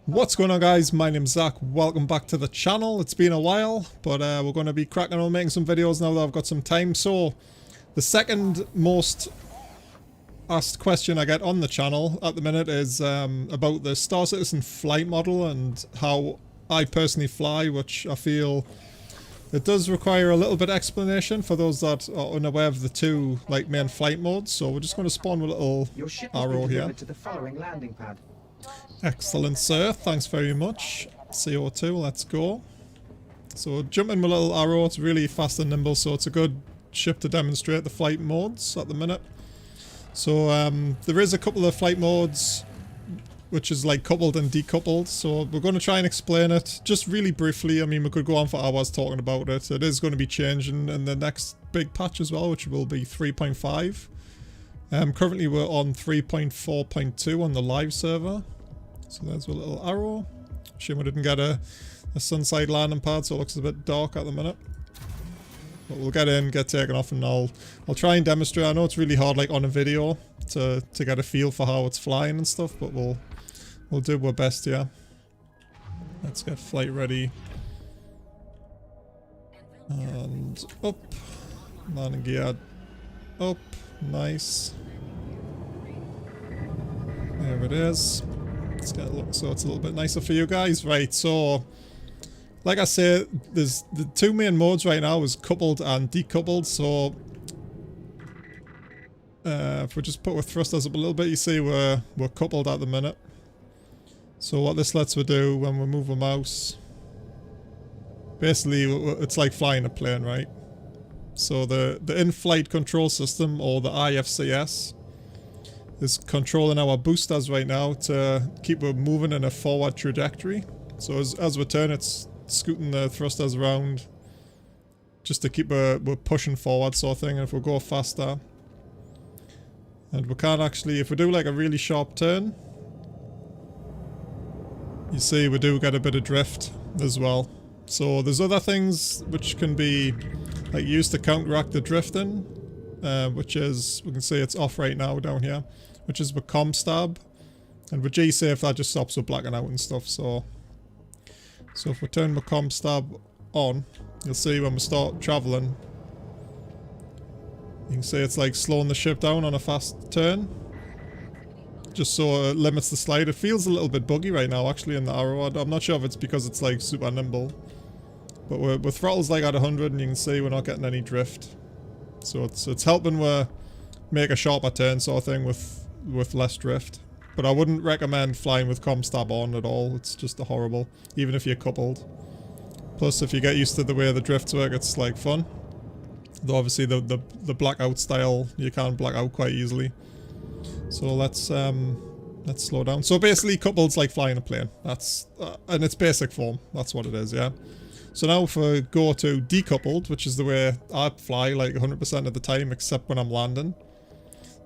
What's going on, guys? My name's Zach. Welcome back to the channel. It's been a while, but we're going to be cracking on making some videos now that I've got some time. So the second most asked question I get on the channel at the minute is about the Star Citizen flight model and how I personally fly, which I feel it does require a little bit of explanation for those that are unaware of the two main flight modes. So we're just going to spawn with a little arrow here. To the following landing pad. Excellent, sir. Thanks very much. CO2, let's go. So jumping with a little arrow, it's really fast and nimble, so it's a good ship to demonstrate the flight modes at the minute. So there is a couple of flight modes which is like coupled and decoupled, so we're going to try and explain it just really briefly. I mean, we could go on for hours talking about it. It is going to be changing in the next big patch as well, which will be 3.5. Currently we're on 3.4.2 on the live server. So there's a little arrow. Shame we didn't get a sunside landing pad, so it looks a bit dark at the minute. But we'll get in, get taken off, and I'll try and demonstrate. I know it's really hard on a video to get a feel for how it's flying and stuff, but we'll do our best, yeah. Let's get flight ready. And up. Landing gear up. Nice. There it is. Let's get a look so it's a little bit nicer for you guys. Right, so like I say, there's the two main modes right now is coupled and decoupled. So if we just put our thrusters up a little bit, you see we're coupled at the minute. So what this lets we do when we move a mouse, basically it's like flying a plane, right? So the in-flight control system, or the IFCS, is controlling our boosters right now to keep it moving in a forward trajectory. So as we turn, it's scooting the thrusters around just to keep we're pushing forward sort of thing. And if we go faster, and we can't actually, if we do like a really sharp turn, you see we do get a bit of drift as well. So there's other things which can be used to counteract the drifting, which is, we can see it's off right now down here, which is with com stab, and with G-safe that just stops with blacking out and stuff. So if we turn the com stab on, you'll see when we start traveling, you can see it's like slowing the ship down on a fast turn, just so it limits the slide. It feels a little bit buggy right now actually in the arrow. I'm not sure if it's because it's like super nimble, but with throttles like at 100, and you can see we're not getting any drift. So it's helping we make a sharper turn sort of thing with less drift. But I wouldn't recommend flying with com stab on at all. It's just horrible, even if you're coupled. Plus, if you get used to the way the drifts work, it's like fun. Though obviously the blackout style, you can black out quite easily. So let's slow down. So basically, coupled's like flying a plane. That's in its basic form. That's what it is, yeah. So now if we go to decoupled, which is the way I fly like 100% of the time, except when I'm landing.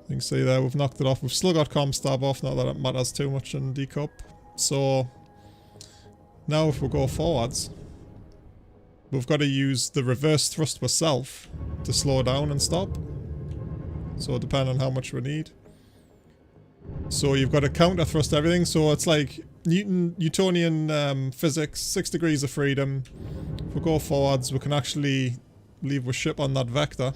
You can see there we've knocked it off. We've still got com stab off, not that it matters too much in decup. So now if we go forwards, we've got to use the reverse thrust ourselves to slow down and stop. So depending on how much we need. So you've got to counter thrust everything. So it's like Newtonian physics, 6 degrees of freedom. If we go forwards, we can actually leave our ship on that vector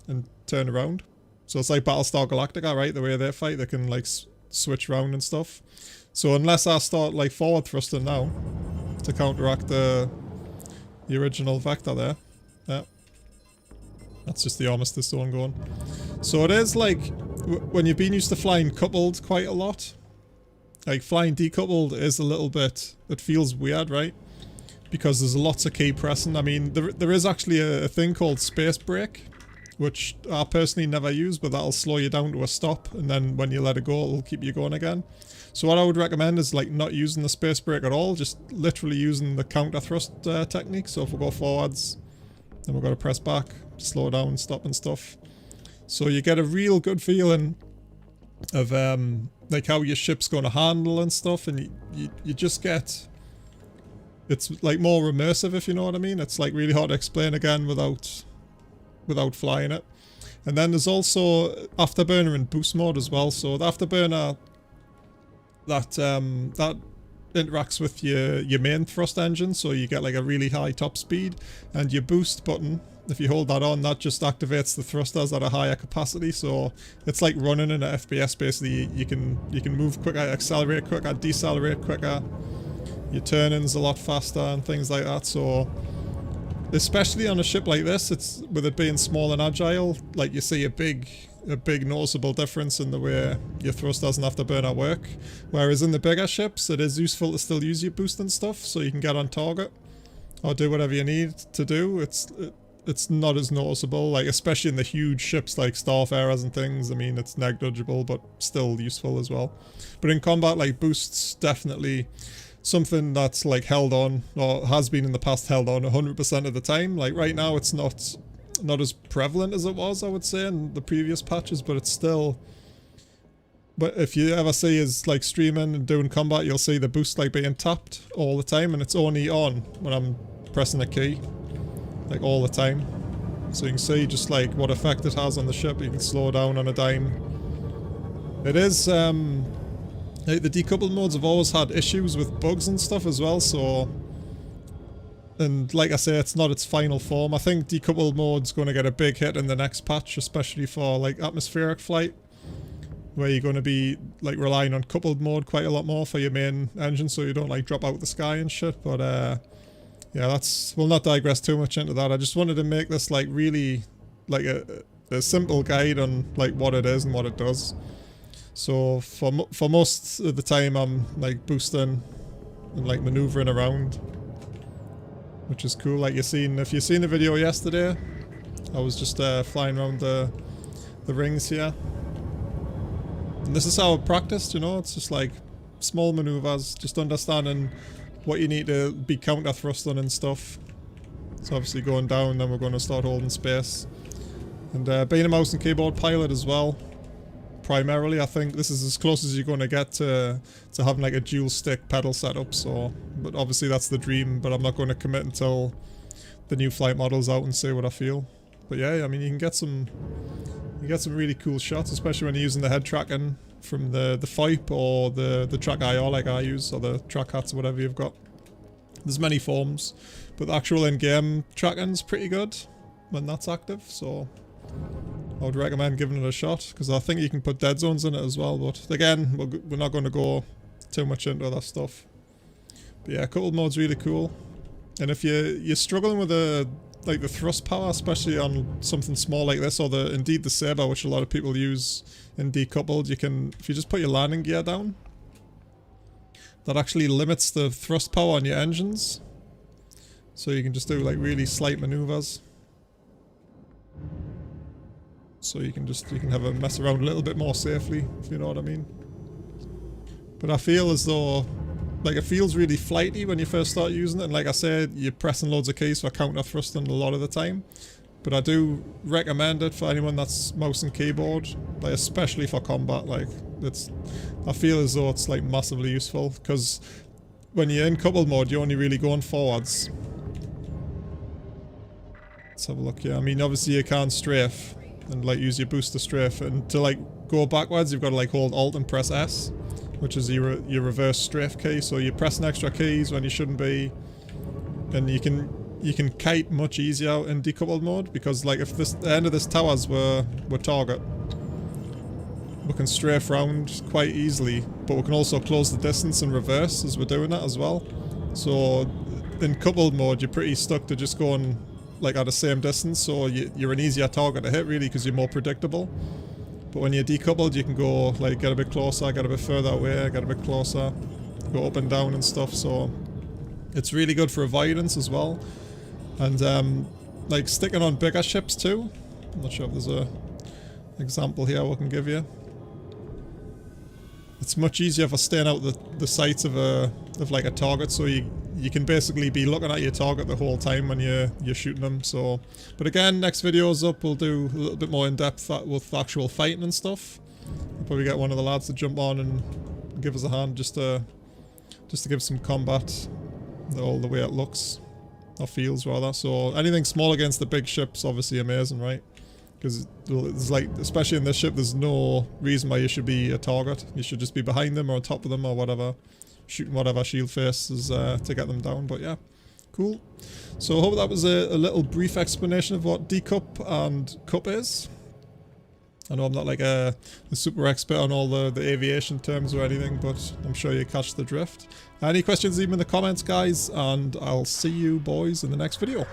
and turn around. So it's like Battlestar Galactica, right? The way they fight, they can like switch around and stuff. So unless I start like forward thrusting now to counteract the original vector there, yeah. That's just the armistice zone going. So it is like when you've been used to flying coupled quite a lot, like flying decoupled is a little bit, it feels weird, right? Because there's lots of key pressing. I mean, there is actually a thing called space brake, which I personally never use, but that'll slow you down to a stop, and then when you let it go, it'll keep you going again. So what I would recommend is like not using the space brake at all, just literally using the counter thrust technique. So if we go forwards, then we've got to press back, slow down, stop and stuff. So you get a real good feeling of like how your ship's going to handle and stuff, and you just get, it's like more immersive, if you know what I mean. It's like really hard to explain again without flying it. And then there's also Afterburner and boost mode as well. So the Afterburner, that interacts with your main thrust engine, so you get like a really high top speed, and your boost button, if you hold that on, that just activates the thrusters at a higher capacity. So it's like running in an FPS basically. You can move quicker, accelerate quicker, decelerate quicker. Your turn-in's a lot faster and things like that. So especially on a ship like this, it's with it being small and agile, like you see a big noticeable difference in the way your thrusters and afterburner work. Whereas in the bigger ships, it is useful to still use your boost and stuff, so you can get on target or do whatever you need to do. It's not as noticeable, like especially in the huge ships like Starfarers and things. I mean, it's negligible, but still useful as well. But in combat, like boosts definitely something that's like held on, or has been in the past held on 100% of the time. Like right now, it's not as prevalent as it was, I would say, in the previous patches, but it's still. But if you ever see us like streaming and doing combat, you'll see the boost like being tapped all the time, and it's only on when I'm pressing a key, like all the time. So you can see just like what effect it has on the ship. You can slow down on a dime. It is like the decoupled modes have always had issues with bugs and stuff as well, so. And like I say, it's not its final form. I think decoupled mode's going to get a big hit in the next patch, especially for like atmospheric flight, where you're going to be like relying on coupled mode quite a lot more for your main engine, so you don't like drop out the sky and shit. But yeah, we'll not digress too much into that. I just wanted to make this like really like a simple guide on like what it is and what it does. So for most of the time, I'm like boosting and like maneuvering around, which is cool. Like if you've seen the video yesterday, I was just flying around the rings here. And this is how I practiced, you know, it's just like small maneuvers, just understanding what you need to be counter thrusting and stuff. So obviously going down, then we're going to start holding space. And being a mouse and keyboard pilot as well, primarily, I think this is as close as you're going to get to having like a dual stick pedal setup. So, but obviously that's the dream, but I'm not going to commit until the new flight model's out and see what I feel. But yeah, I mean, you get some really cool shots, especially when you're using the head tracking from the FIPE or the track IR like I use, or the track hats or whatever you've got. There's many forms, but the actual in-game tracking's pretty good when that's active, so I would recommend giving it a shot, because I think you can put dead zones in it as well, but again, we're not going to go too much into that stuff. But yeah, coupled mode's really cool. And if you're struggling with the thrust power, especially on something small like this, or indeed the Saber, which a lot of people use in Decoupled, if you just put your landing gear down, that actually limits the thrust power on your engines. So you can just do like really slight maneuvers. So you can have a mess around a little bit more safely, if you know what I mean. But I feel as though, like, it feels really flighty when you first start using it, and like I said, you're pressing loads of keys for counter thrusting a lot of the time. But I do recommend it for anyone that's mouse and keyboard, like especially for combat. Like, I feel as though it's like massively useful, because when you're in coupled mode, you're only really going forwards. Let's have a look here. I mean, obviously you can't strafe and like use your boost to strafe, and to like go backwards you've got to like hold Alt and press S, which is your reverse strafe key. So you're pressing extra keys when you shouldn't be, and you can kite much easier in decoupled mode, because like if the end of this tower's were target, we can strafe round quite easily, but we can also close the distance and reverse as we're doing that as well. So in coupled mode you're pretty stuck to just going like at the same distance, so you're an easier target to hit really, because you're more predictable. But when you're decoupled, you can go like get a bit closer, get a bit further away, get a bit closer, go up and down and stuff. So it's really good for avoidance as well, and like sticking on bigger ships too. I'm not sure if there's a example here we can give you. It's much easier for staying out the sights of like a target, so you can basically be looking at your target the whole time when you're shooting them. So, but again, next video's up, we'll do a little bit more in depth with actual fighting and stuff. We'll probably get one of the lads to jump on and give us a hand just to give some combat, all the way it looks or feels rather. So anything small against the big ships, obviously amazing, right? Because there's like, especially in this ship, there's no reason why you should be a target. You should just be behind them or on top of them or whatever. shooting whatever shield faces to get them down. But yeah, cool. So I hope that was a little brief explanation of what decup and cup is. I know I'm not like a super expert on all the aviation terms or anything, but I'm sure you catch the drift. Any questions, leave them in the comments, guys, and I'll see you boys in the next video.